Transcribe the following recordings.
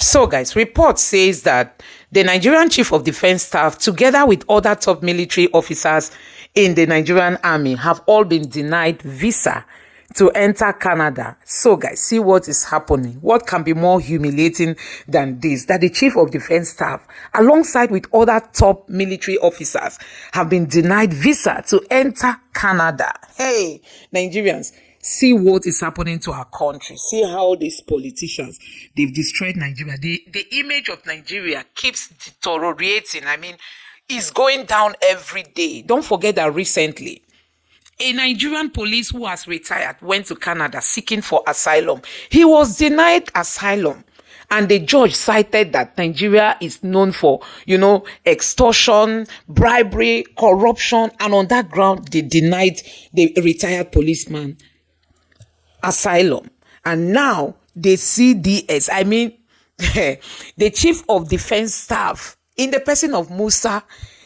So, guys, report says that the Nigerian Chief of Defense Staff, together with other top military officers in the Nigerian Army, have all been denied visa to enter Canada. So, guys, see what is happening. What can be more humiliating than this? That the Chief of Defense Staff, alongside with other top military officers, have been denied visa to enter Canada. Hey, Nigerians, see what is happening to our country. See how these politicians, they've destroyed Nigeria. The image of Nigeria keeps deteriorating. I mean, it's going down every day. Don't forget that recently, a Nigerian police who has retired went to Canada seeking for asylum. He was denied asylum. And the judge cited that Nigeria is known for, extortion, bribery, corruption. And on that ground, they denied the retired policeman asylum. And now the CDS, I mean, the Chief of Defense Staff, in the person of Musa,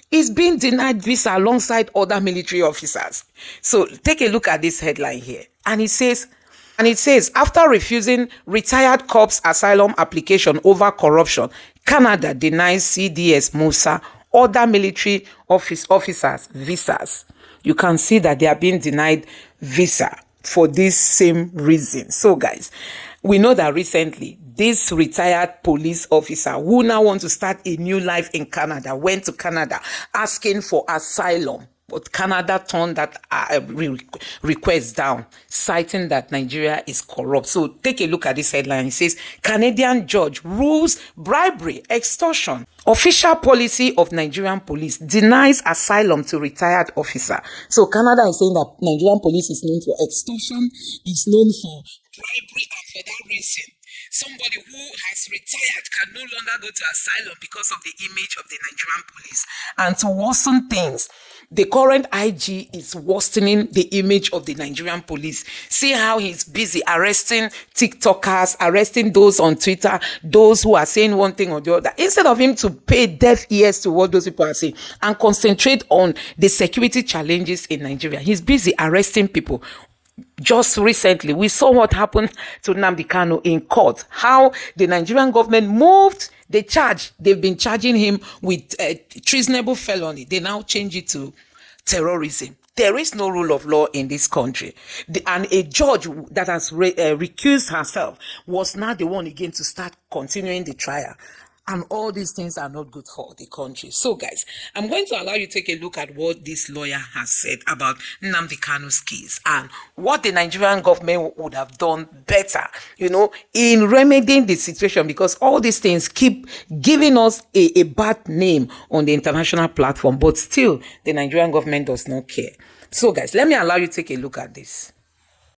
is being denied visa alongside other military officers. So take a look at this headline here. And it says, after refusing retired corps asylum application over corruption, Canada denies CDS Musa other military officers visas. You can see that they are being denied visa for this same reason. So, guys, we know that recently this retired police officer who now wants to start a new life in Canada went to Canada asking for asylum, but Canada turned that request down, citing that Nigeria is corrupt. So take a look at this headline. It says, Canadian judge rules bribery, extortion. Official policy of Nigerian police denies asylum to retired officer. So Canada is saying that Nigerian police is known for extortion, is known for bribery, and for that reason, somebody who has retired can no longer go to asylum because of the image of the Nigerian police. And to worsen things, the current IG is worsening the image of the Nigerian police. See how he's busy arresting TikTokers, arresting those on Twitter, those who are saying one thing or the other, instead of him to pay deaf ears to what those people are saying and concentrate on the security challenges in Nigeria. He's busy arresting people. Just recently, we saw what happened to Nnamdi Kanu in court, how the Nigerian government moved the charge. They've been charging him with treasonable felony. They now change it to terrorism. There is no rule of law in this country. And a judge that has recused herself was now the one again to start continuing the trial. And all these things are not good for the country. So, guys, I'm going to allow you to take a look at what this lawyer has said about Nnamdi Kanu's case and what the Nigerian government would have done better, in remedying the situation, because all these things keep giving us a bad name on the international platform, but still the Nigerian government does not care. So, guys, let me allow you to take a look at this.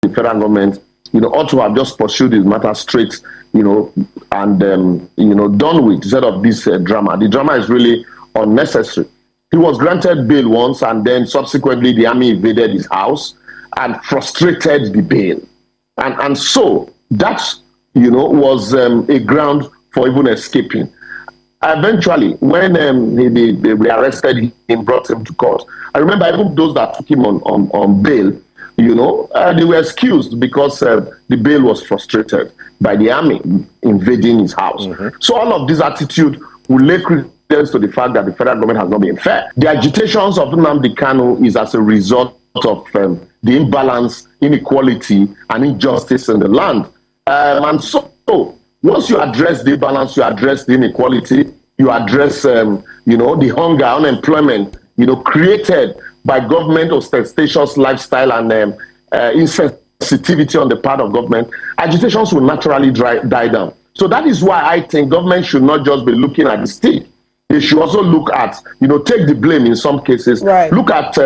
The federal government, ought to have just pursued this matter straight, and, done with, instead of this drama. The drama is really unnecessary. He was granted bail once, and then subsequently the army invaded his house and frustrated the bail. And so that, was a ground for even escaping. Eventually, when they rearrested him, brought him to court, I remember even those that took him on bail, they were excused because the bail was frustrated by the army invading his house. So all of this attitude will lay credence to the fact that the federal government has not been fair. The agitations of Nnamdi Kanu is as a result of the imbalance, inequality, and injustice in the land. And so once you address the imbalance, you address the inequality, you address the hunger, unemployment, created by government ostentatious lifestyle and insensitivity on the part of government, agitations will naturally die down. So that is why I think government should not just be looking at the stick. They should also look at, take the blame in some cases, right. Look at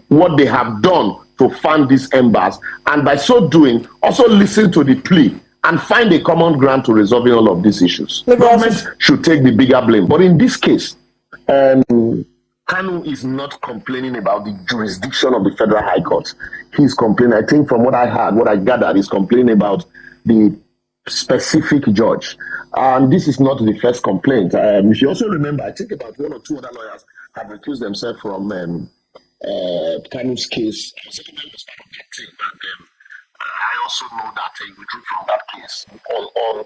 what they have done to fan these embers, and by so doing, also listen to the plea and find a common ground to resolving all of these issues. Government should take the bigger blame. But in this case, Kanu is not complaining about the jurisdiction of the Federal High Court. He's complaining, I think from what I heard, what I gathered, he's complaining about the specific judge. And this is not the first complaint. If you also remember, I think about one or two other lawyers have recused themselves from Kanu's case. I also know that he withdrew from that case on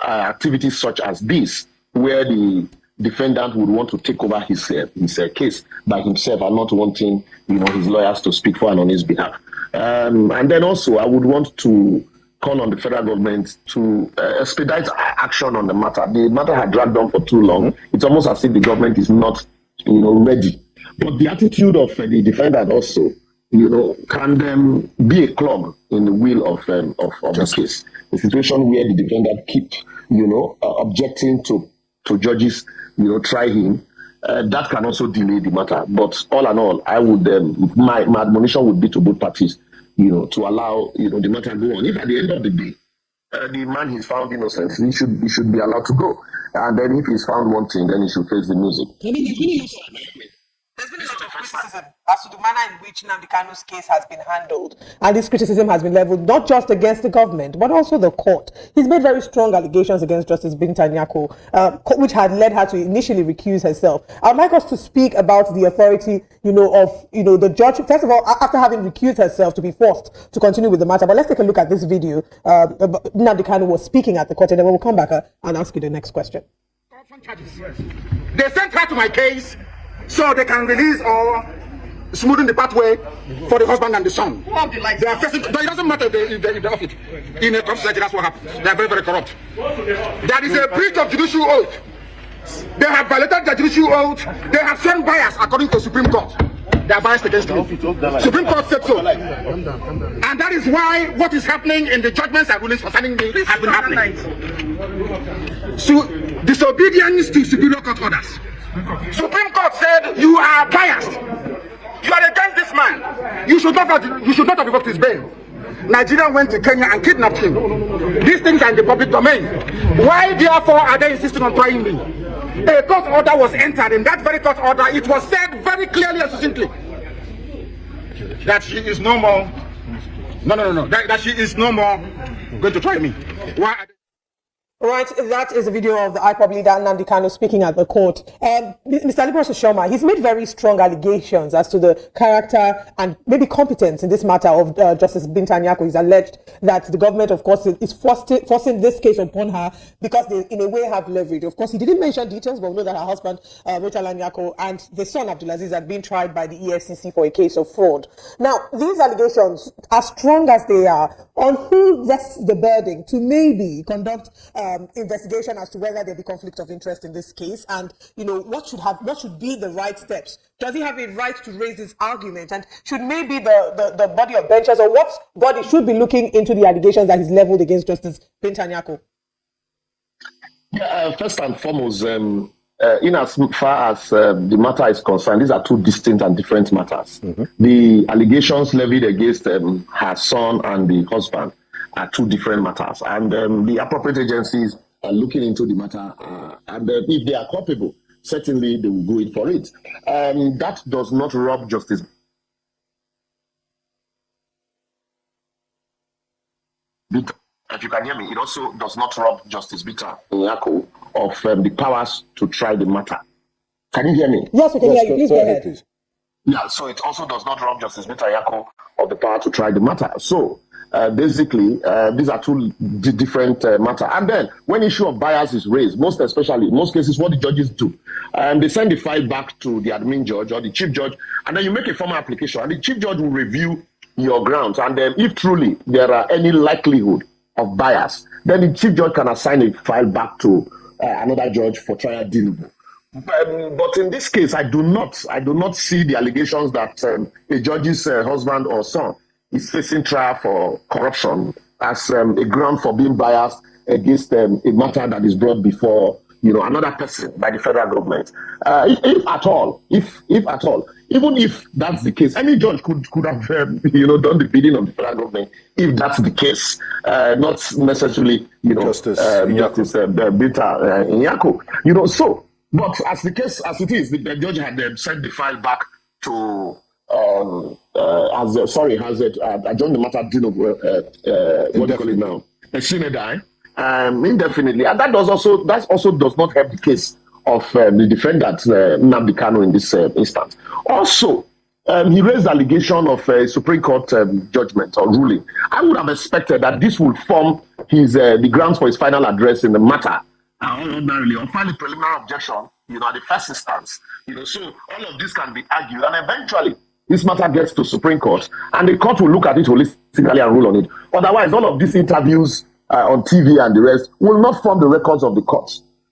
activities such as this, where the defendant would want to take over his case by himself and not wanting his lawyers to speak for and on his behalf. And then also I would want to call on the federal government to expedite action on the matter. The matter had dragged on for too long. It's almost as if the government is not ready. But the attitude of the defendant also can be a clog in the wheel of the case. The situation where the defendant keep objecting to judges try him, that can also delay the matter. But all in all, I would my admonition would be to both parties to allow the matter go on. If at the end of the day the man is found innocent, he should be allowed to go. And then if he's found wanting, then he should face the music. There's been a lot of criticism as to the manner in which Nnamdi Kanu's case has been handled. And this criticism has been leveled not just against the government, but also the court. He's made very strong allegations against Justice Binta Nyako, which had led her to initially recuse herself. I'd like us to speak about the authority, of the judge, first of all, after having recused herself, to be forced to continue with the matter. But let's take a look at this video. Nnamdi Kanu was speaking at the court, and then we'll come back and ask you the next question. They sent her to my case so they can release or smoothen the pathway for the husband and the son. They are facing, but it doesn't matter if they're off it. In a corrupt society, that's what happens. They are very, very corrupt. There is a breach of judicial oath. They have violated the judicial oath. They have shown bias according to Supreme Court. They are biased against me. Supreme Court said so. And that is why what is happening in the judgments and rulings concerning me has been happening. So, disobedience to superior court orders. Supreme Court said you are biased. You are against this man. You should not have revoked his bail. Nigeria went to Kenya and kidnapped him. These things are in the public domain. Why therefore are they insisting on trying me? A court order was entered. In that very court order, it was said very clearly and succinctly that she is no more. No. That she is no more going to try me. Why? Right, that is a video of the IPOB leader Nnamdi Kanu speaking at the court. Mr. Liberace Shoma, he's made very strong allegations as to the character and maybe competence in this matter of Justice Binta Nyako. He's alleged that the government, of course, is forcing this case upon her because they, in a way, have leverage. Of course, he didn't mention details, but we know that her husband, Murtala Nyako, and the son, Abdulaziz, had been tried by the EFCC for a case of fraud. Now, these allegations, as strong as they are, on who rests the burden to maybe conduct investigation as to whether there be conflict of interest in this case, and what should be the right steps? Does he have a right to raise this argument, and should maybe the body of benchers, or what body should be looking into the allegations that is leveled against Justice Binta Nyako? First and foremost, in as far as the matter is concerned, these are two distinct and different matters. The allegations levied against her son and the husband are two different matters, and the appropriate agencies are looking into the matter, and if they are culpable, certainly they will go in for it. That does not rob Justice Binta. If you can hear me, it also does not rob Justice Binta Nyako of the powers to try the matter. Can you hear me? Yes, we can hear you. Please go ahead. Please. Yeah, so it also does not rob Justice Binta Nyako of the power to try the matter. So basically, these are two different matters. And then, when issue of bias is raised, most especially, in most cases, what the judges do, they send the file back to the admin judge or the chief judge, and then you make a formal application, and the chief judge will review your grounds. And then, if truly there are any likelihood of bias, then the chief judge can assign a file back to another judge for trial dealing. But in this case, I do not see the allegations that a judge's husband or son is facing trial for corruption as a ground for being biased against a matter that is brought before another person by the federal government. If at all, even if that's the case, any judge could have done the bidding of the federal government. If that's the case, not necessarily Justice Binta Nyako. So. But as the case as it is, the judge had sent the file back to has adjourned the matter what do you call it now? Indefinitely, and that also does not help the case of the defendant Nnamdi Kanu in this instance. Also, he raised allegation of a Supreme Court judgment or ruling. I would have expected that this would form his the grounds for his final address in the matter. Ordinarily, or file a preliminary objection, at the first instance. So all of this can be argued, and eventually this matter gets to Supreme Court, and the court will look at it holistically and rule on it. Otherwise, all of these interviews on TV and the rest will not form the records of the court.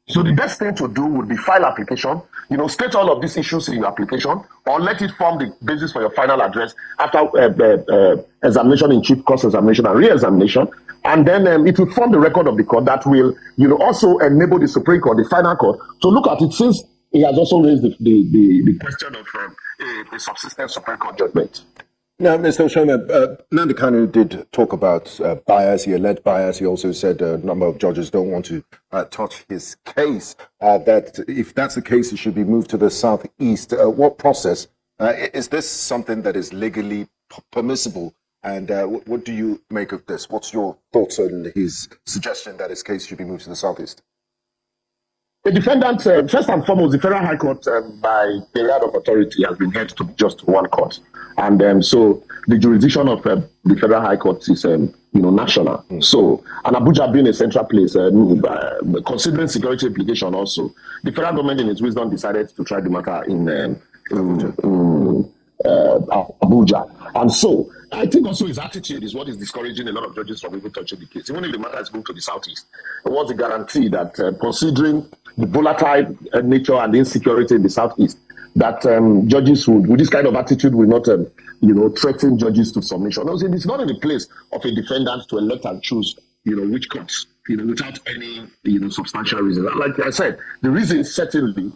So the best thing to do would be file application, state all of these issues in your application, or let it form the basis for your final address after examination in chief, cross-examination, and re-examination. And then it will form the record of the court that will, also enable the Supreme Court, the final court, to look at it, since he has also raised the question of a subsistent Supreme Court judgment. Now, Mr. Oshoma, Nnamdi Kanu did talk about bias. He alleged bias. He also said a number of judges don't want to touch his case, that if that's the case, it should be moved to the southeast. What process? Is this something that is legally permissible? And what do you make of this? What's your thoughts on his suggestion that his case should be moved to the southeast? The defendant, first and foremost, the Federal High Court, by the right of authority, has been held to just one court. And so the jurisdiction of the Federal High Court is, national. So, and Abuja being a central place, considering security implication also, the federal government in its wisdom decided to try the matter in Abuja. And so I think also his attitude is what is discouraging a lot of judges from even touching the case. Even if the matter is moved to the southeast, what's the guarantee that considering the volatile nature and insecurity in the southeast, that judges with this kind of attitude will not threaten judges to submission? No, it's not in the place of a defendant to elect and choose which courts without any substantial reason. Like I said, the reason certainly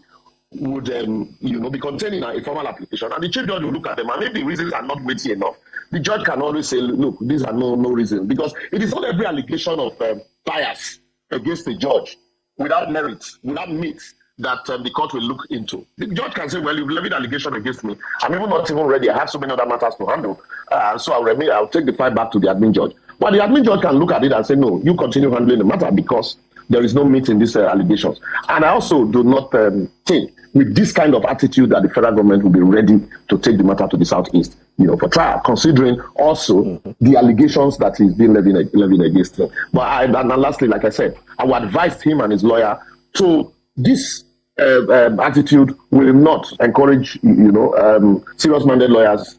would be contained in a formal application, and the chief judge will look at them, and if the reasons are not weighty enough, the judge can always say, look, these are no reason, because it is not every allegation of bias against the judge without merit, without meat, that the court will look into. The judge can say, well, you've levied allegation against me. I'm even not even ready. I have so many other matters to handle. So I'll take the fight back to the admin judge. But the admin judge can look at it and say, no, you continue handling the matter because there is no meat in these allegations. And I also do not think with this kind of attitude that the federal government will be ready to take the matter to the southeast, for trial, considering also the allegations that he's been levying against him. But and lastly, like I said, I would advise him and his lawyer to this attitude will not encourage, serious-minded lawyers,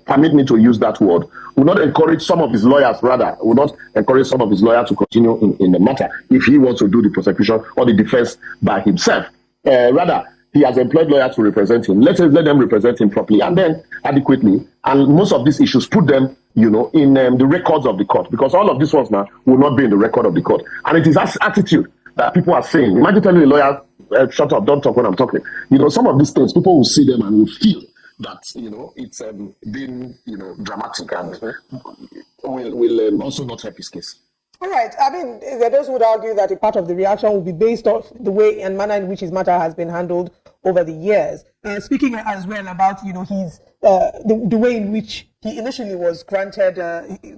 permit me to use that word, will not encourage some of his lawyers, rather, will not encourage some of his lawyers to continue in the matter if he wants to do the prosecution or the defense by himself. Rather, he has employed lawyers to represent him. Let them represent him properly and then adequately. And most of these issues, put them, in the records of the court, because all of these ones now will not be in the record of the court. And it is that attitude that people are saying. Imagine telling a lawyer, shut up, don't talk when I'm talking. Some of these things, people will see them and will feel that, it's been, dramatic and will also not help his case. All right. I mean, there are those who would argue that a part of the reaction will be based off the way and manner in which his matter has been handled over the years. Speaking as well about, his the way in which he initially was granted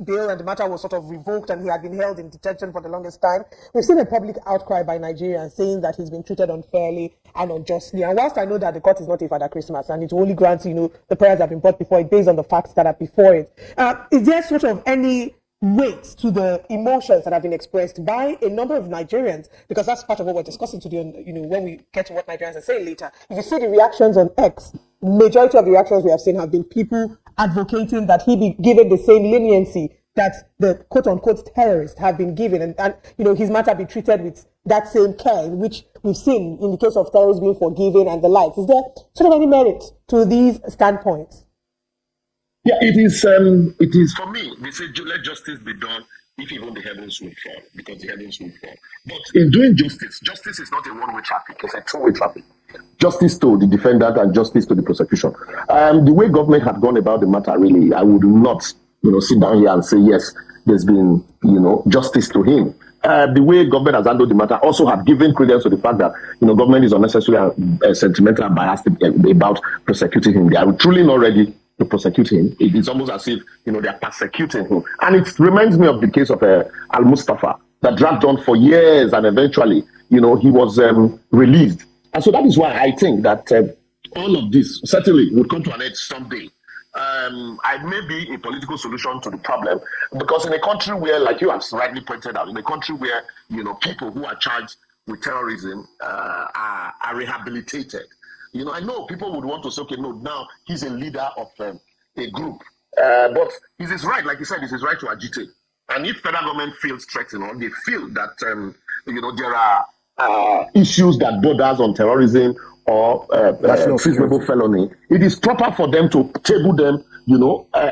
bail and the matter was sort of revoked and he had been held in detention for the longest time. We've seen a public outcry by Nigerians saying that he's been treated unfairly and unjustly. And whilst I know that the court is not a Father Christmas and it only grants, the prayers that have been brought before it based on the facts that are before it, is there sort of any weight to the emotions that have been expressed by a number of Nigerians? Because that's part of what we're discussing today, when we get to what Nigerians are saying later. If you see the reactions on X, majority of the reactions we have seen have been people advocating that he be given the same leniency that the quote-unquote terrorists have been given, and his matter be treated with that same care, which we've seen in the case of terrorists being forgiven and the like. Is there sort of any merit to these standpoints? Yeah, it is for me. They say let justice be done if even the heavens will fall, because the heavens will fall. But in doing justice is not a one-way traffic; it's a two-way traffic. Justice to the defendant and justice to the prosecution. The way government had gone about the matter, really, I would not, sit down here and say yes, there's been, justice to him. The way government has handled the matter also have given credence to the fact that, government is unnecessarily sentimental and biased about prosecuting him. They are truly not ready to prosecute him. It is almost as if, they are persecuting him. And it reminds me of the case of Al-Mustafa that dragged on for years and eventually, he was released. And so that is why I think that all of this certainly would come to an end someday. I may be a political solution to the problem, because in a country where, like you have rightly pointed out, in a country where people who are charged with terrorism are rehabilitated. I know people would want to say, okay, no, now he's a leader of a group, but it's his right, like you said, it's his right to agitate. And if federal government feels threatened, or they feel that there are issues that borders on terrorism or treasonable felony, it is proper for them to table them,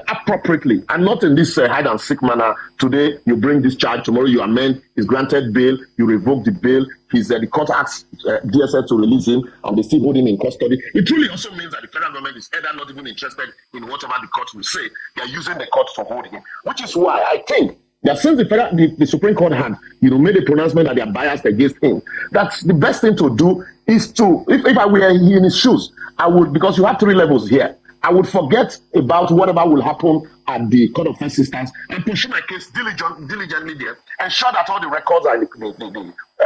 appropriately, and not in this hide and seek manner. Today you bring this charge, tomorrow you amend, he's granted bail, you revoke the bail, the court asks DSS to release him, and they still hold him in custody. It truly also means that the federal government is either not even interested in whatever the court will say. They are using the court to hold him, which is why I think that since the Supreme Court had, made a pronouncement that they are biased against him, that's the best thing to do is to, if I were in his shoes, I would, because you have 3 levels here, I would forget about whatever will happen at the Court of First Instance and pursue my case diligently there, ensure that all the records are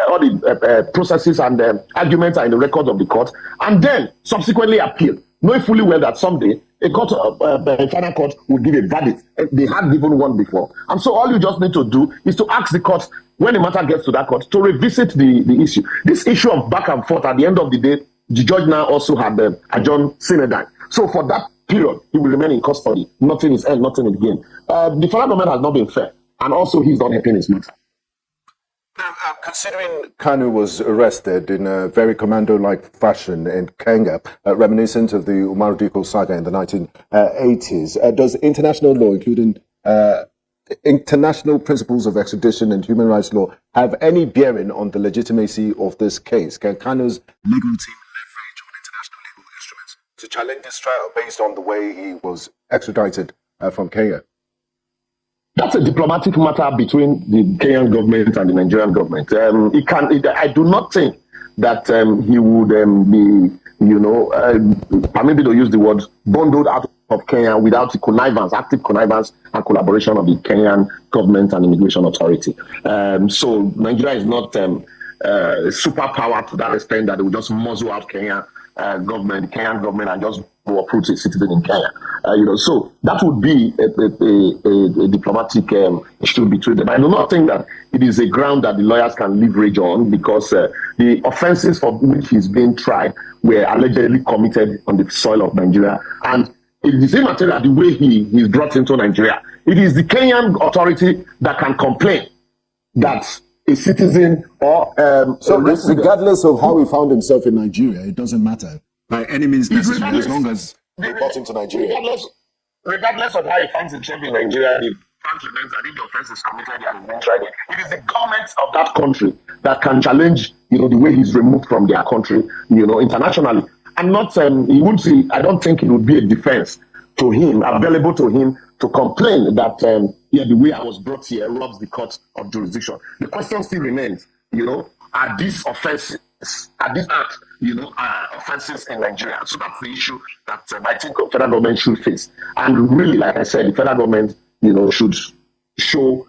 all the processes and arguments are in the records of the court, and then subsequently appeal, knowing fully well that someday a final court will give a verdict. They had given one before, and so all you just need to do is to ask the court, when the matter gets to that court, to revisit the issue. This issue of back and forth, at the end of the day, the judge now also had adjourned sine die. So for that period, he will remain in custody. Nothing is earned, nothing is gained. The federal government has not been fair, and also he's not helping his matter. Considering Kanu was arrested in a very commando-like fashion in Kenya, reminiscent of the Umaru Dikko saga in the 1980s, does international law, including international principles of extradition and human rights law, have any bearing on the legitimacy of this case? Can Kanu's legal team leverage on international legal instruments to challenge this trial based on the way he was extradited from Kenya? That's a diplomatic matter between the Kenyan government and the Nigerian government. I do not think that he would be, maybe to use the word, bundled out of Kenya without the active connivance and collaboration of the Kenyan government and immigration authority. So Nigeria is not a superpower to that extent that they will just muzzle out Kenyan government and just go uproot a citizen in Kenya. So that would be a diplomatic issue between them. I do not think that it is a ground that the lawyers can leverage on, because the offenses for which he's being tried were allegedly committed on the soil of Nigeria. And it is the same matter that the way he's brought into Nigeria, it is the Kenyan authority that can complain that a citizen or regardless of how he found himself in Nigeria, it doesn't matter by any means necessary, as long as they brought him to Nigeria. Regardless of how he finds himself in Nigeria, the fact remains that if the offense is committed and being tried, it is the government of that country that can challenge, the way he's removed from their country, internationally. And not, he would see, I don't think it would be a defense to him, available to him, to complain that, the way I was brought here robs the court of jurisdiction. The question still remains, are these offenses, offenses in Nigeria? So that's the issue that I think the federal government should face. And really, like I said, the federal government, should show,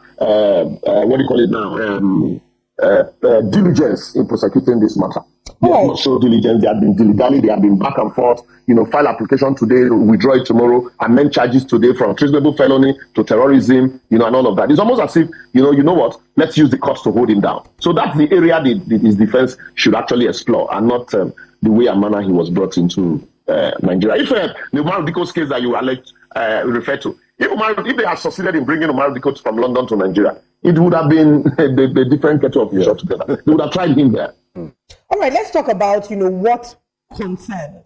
diligence in prosecuting this matter. They have not shown diligence. They have been dilly-dally. They have been back and forth. File application today, withdraw it tomorrow, amend charges today from treasonable felony to terrorism, and all of that. It's almost as if, you know what, let's use the courts to hold him down. So that's the area his defense should actually explore, and not the way and manner he was brought into Nigeria. If the Umaru Dikko's case that you refer to, if they had succeeded in bringing Umaru Dikko from London to Nigeria, it would have been a different kettle of fish altogether. They would have tried him there. All right, let's talk about,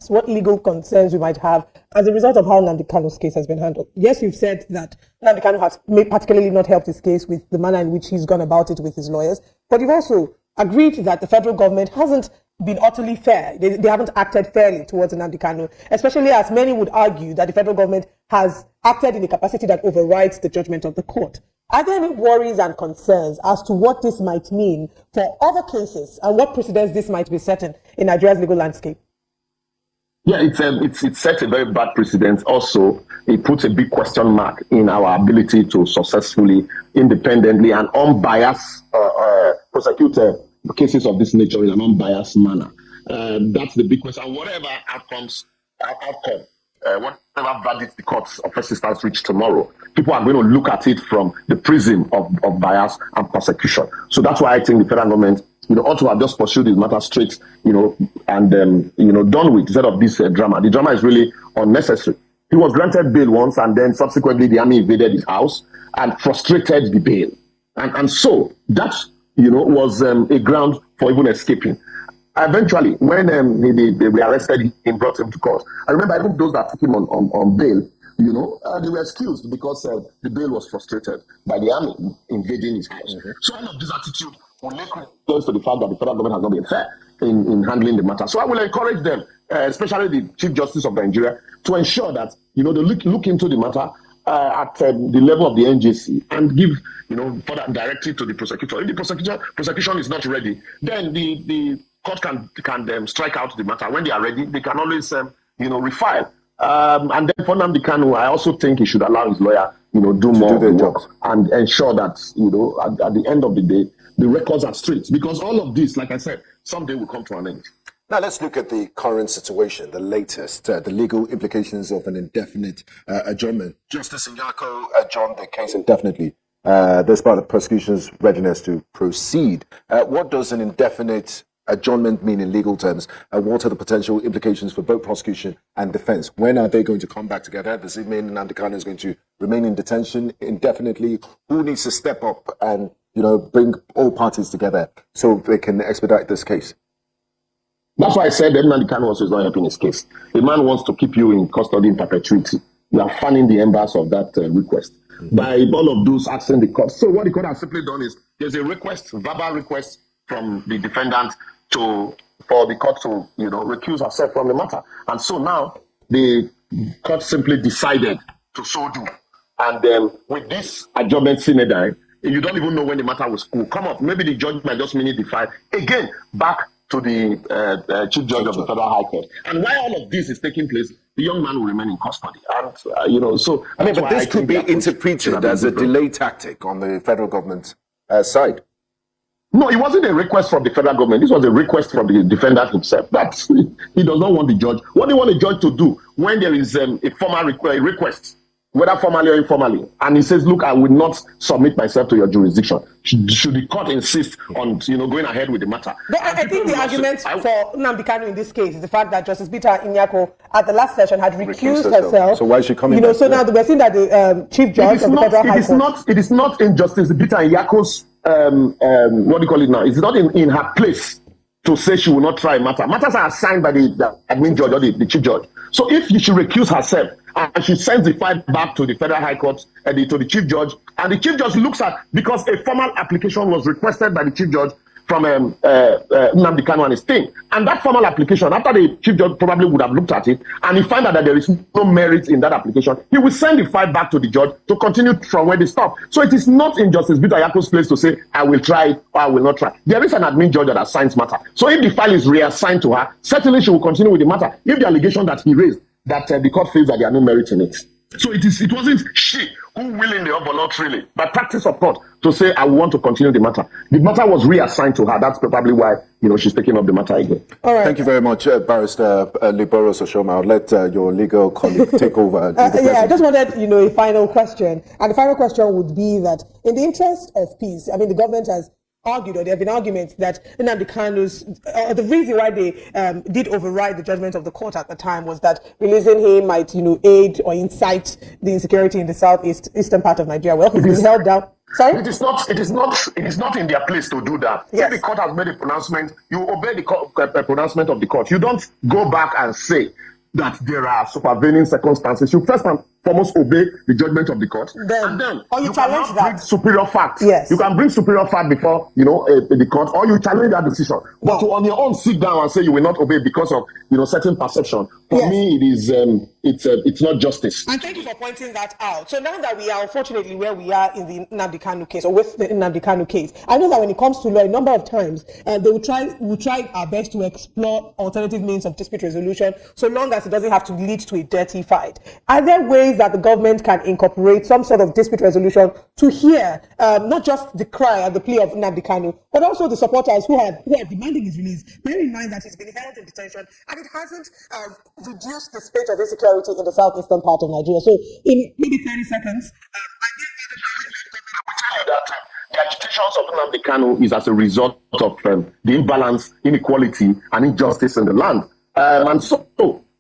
what legal concerns we might have as a result of how Nnamdi Kanu's case has been handled. Yes, you've said that Nnamdi Kanu has particularly not helped his case with the manner in which he's gone about it with his lawyers, but you've also agreed that the federal government hasn't been utterly fair. They haven't acted fairly towards Nnamdi Kanu, especially as many would argue that the federal government has acted in a capacity that overrides the judgment of the court. Are there any worries and concerns as to what this might mean for other cases and what precedents this might be setting in Nigeria's legal landscape? Yeah, it's set a very bad precedent. Also, it puts a big question mark in our ability to successfully, independently, and unbiased prosecute cases of this nature in an unbiased manner. That's the big question. And whatever outcome whatever verdict the courts of first instance reach tomorrow, people are going to look at it from the prism of bias and persecution. So that's why I think the federal government, ought to have just pursued this matter straight, and done with, instead of this drama. The drama is really unnecessary. He was granted bail once, and then subsequently the army invaded his house and frustrated the bail, and so that was a ground for even escaping. Eventually, when they arrested him, brought him to court. I remember even those that took him on bail, they were excused because the bail was frustrated by the army invading his house. Mm-hmm. So all of this attitude will make close to the fact that the federal government has not been fair in handling the matter. So I will encourage them, especially the Chief Justice of Nigeria, to ensure that they look into the matter at the level of the NJC and give further directive to the prosecutor. If the prosecution is not ready, then the court can strike out the matter. When they are ready, they can always refile. And then for Nnamdi Kanu, I also think he should allow his lawyer do more work and ensure that at the end of the day the records are straight, because all of this, like I said, someday will come to an end. Now let's look at the current situation, the latest, the legal implications of an indefinite adjournment. Justice Nyako adjourned the case indefinitely. Despite the prosecution's readiness to proceed. What does an indefinite adjournment mean in legal terms? What are the potential implications for both prosecution and defense? When are they going to come back together? Does it mean Nnamdi Kanu is going to remain in detention indefinitely? Who needs to step up and bring all parties together so they can expedite this case? That's why I said that Nnamdi Kanu also is not helping his case. The man wants to keep you in custody in perpetuity. You are fanning the embers of that request by all of those asking the court. So what the court has simply done is there's a request, verbal request from the defendant for the court to recuse herself from the matter. And so now the court simply decided to so do. And with this adjournment sine die, you don't even know when the matter will come up. Maybe the judge might just minute the file again back to the chief judge of the Federal High Court. And while all of this is taking place, the young man will remain in custody. And so but this could be interpreted as a delay tactic on the federal government's side. No, it wasn't a request from the federal government. This was a request from the defendant himself. He does not want the judge. What do you want the judge to do when there is a formal request, whether formally or informally, and he says, look, I will not submit myself to your jurisdiction? Should the court insist on going ahead with the matter? But I think the argument for Nnamdi Kanu in this case is the fact that Justice Bita Nyako at the last session had recused herself. So why is she coming back? So now we're seeing that the Chief Judge of the Federal High Court... It is not in Justice Bita Nyako's what do you call it now? It's not in her place to say she will not try a matter. Matters are assigned by the admin judge or the chief judge. So if she recuse herself and she sends the file back to the Federal High Court and to the chief judge, and the chief judge looks at, because a formal application was requested by the chief judge from Nnamdi Kanu and his team, and that formal application, after the chief judge probably would have looked at it and he found out that there is no merit in that application, he will send the file back to the judge to continue from where they stop. So it is not in Justice Bita Nyako's place to say, I will try it or I will not try. There is an admin judge that assigns matter. So if the file is reassigned to her, certainly she will continue with the matter. If the allegation that he raised, that the court feels that there are no merit in it. So it wasn't she who willingly or voluntarily, by practice of court, to say, I want to continue the matter. The matter was reassigned to her. That's probably why, she's taking up the matter again. All right. Thank you very much, Barrister Liboros Oshoma. I'll let your legal colleague take over. I just wanted, a final question. And the final question would be that in the interest of peace, the government has argued, or there have been arguments that Nnamdi Kanu's, the reason why they did override the judgment of the court at the time was that releasing him might, aid or incite the insecurity in the southeastern part of Nigeria. Well, he's been held down. Sorry? It is not in their place to do that. Yes. If the court has made a pronouncement, you obey the pronouncement of the court. You don't go back and say that there are supervening circumstances. You first and foremost obey the judgment of the court, and then you challenge that. Bring superior facts. Yes, you can bring superior fact before the court, or you challenge that decision. But to on your own sit down and say you will not obey because of certain perception. For me, it is it's not justice. And thank you for pointing that out. So now that we are unfortunately where we are in the Nnamdi Kanu case, or with the Nnamdi Kanu case, I know that when it comes to law, a number of times we'll try our best to explore alternative means of dispute resolution, so long as it doesn't have to lead to a dirty fight. Are there ways ways that the government can incorporate some sort of dispute resolution to hear not just the cry and the plea of Nnamdi Kanu, but also the supporters who are demanding his release. Bear in mind that he's been held in detention and it hasn't reduced the state of insecurity in the southeastern part of Nigeria. So in maybe 30 seconds, the agitations of Nnamdi Kanu is as a result of the imbalance, inequality, and injustice in the land. And so,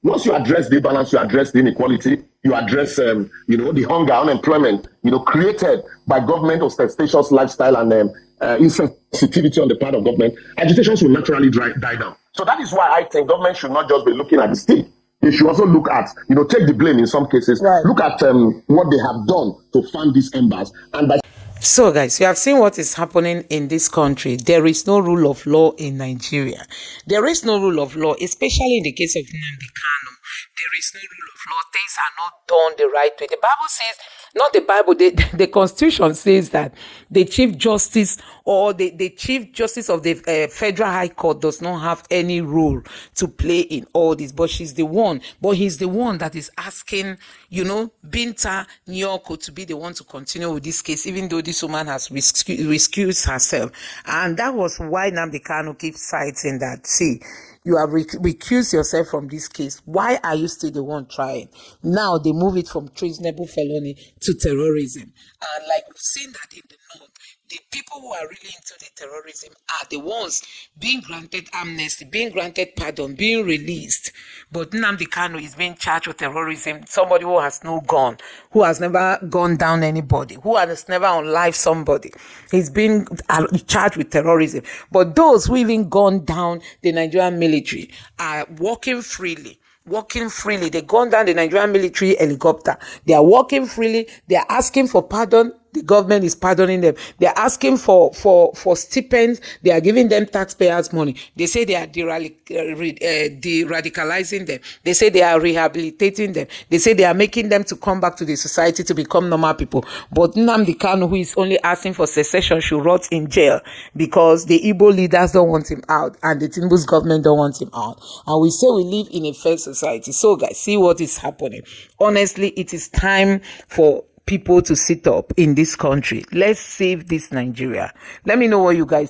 once you address the imbalance, you address the inequality, you address, the hunger, unemployment, created by government ostentatious lifestyle and insensitivity on the part of government, agitations will naturally die down. So that is why I think government should not just be looking at the stick. They should also look at, take the blame in some cases, right. Look at what they have done to fund these embers. And by So guys, you have seen what is happening in this country. There is no rule of law in Nigeria. There is no rule of law, especially in the case of Nnamdi Kanu. There is no rule of law. Things are not done the right way. The Bible says, not the Bible, the Constitution says that the Chief Justice or the Chief Justice of the Federal High Court does not have any role to play in all this. But he's the one that is asking, Binta Nyoko to be the one to continue with this case, even though this woman has recused herself. And that was why Nnamdi Kanu keeps citing that, see, you have recused yourself from this case. Why are you still the one trying? Now they move it from treasonable felony to terrorism. And like we've seen that in the north, the people who are really into the terrorism are the ones being granted amnesty, being granted pardon, being released. But Nnamdi Kanu is being charged with terrorism. Somebody who has no gun, who has never gone down anybody, who has never unlived somebody. He's been charged with terrorism. But those who even gone down the Nigerian military are walking freely. They gone down the Nigerian military helicopter. They are walking freely. They are asking for pardon. The government is pardoning them. They are asking for stipends. They are giving them taxpayers' money. They say they are de-radicalizing them. They say they are rehabilitating them. They say they are making them to come back to the society to become normal people. But Nnamdi Kanu, who is only asking for secession, should rot in jail because the Igbo leaders don't want him out and the Tinubu's government don't want him out. And we say we live in a fair society. So guys, see what is happening. Honestly, it is time for people to sit up in this country. Let's save this Nigeria. Let me know what you guys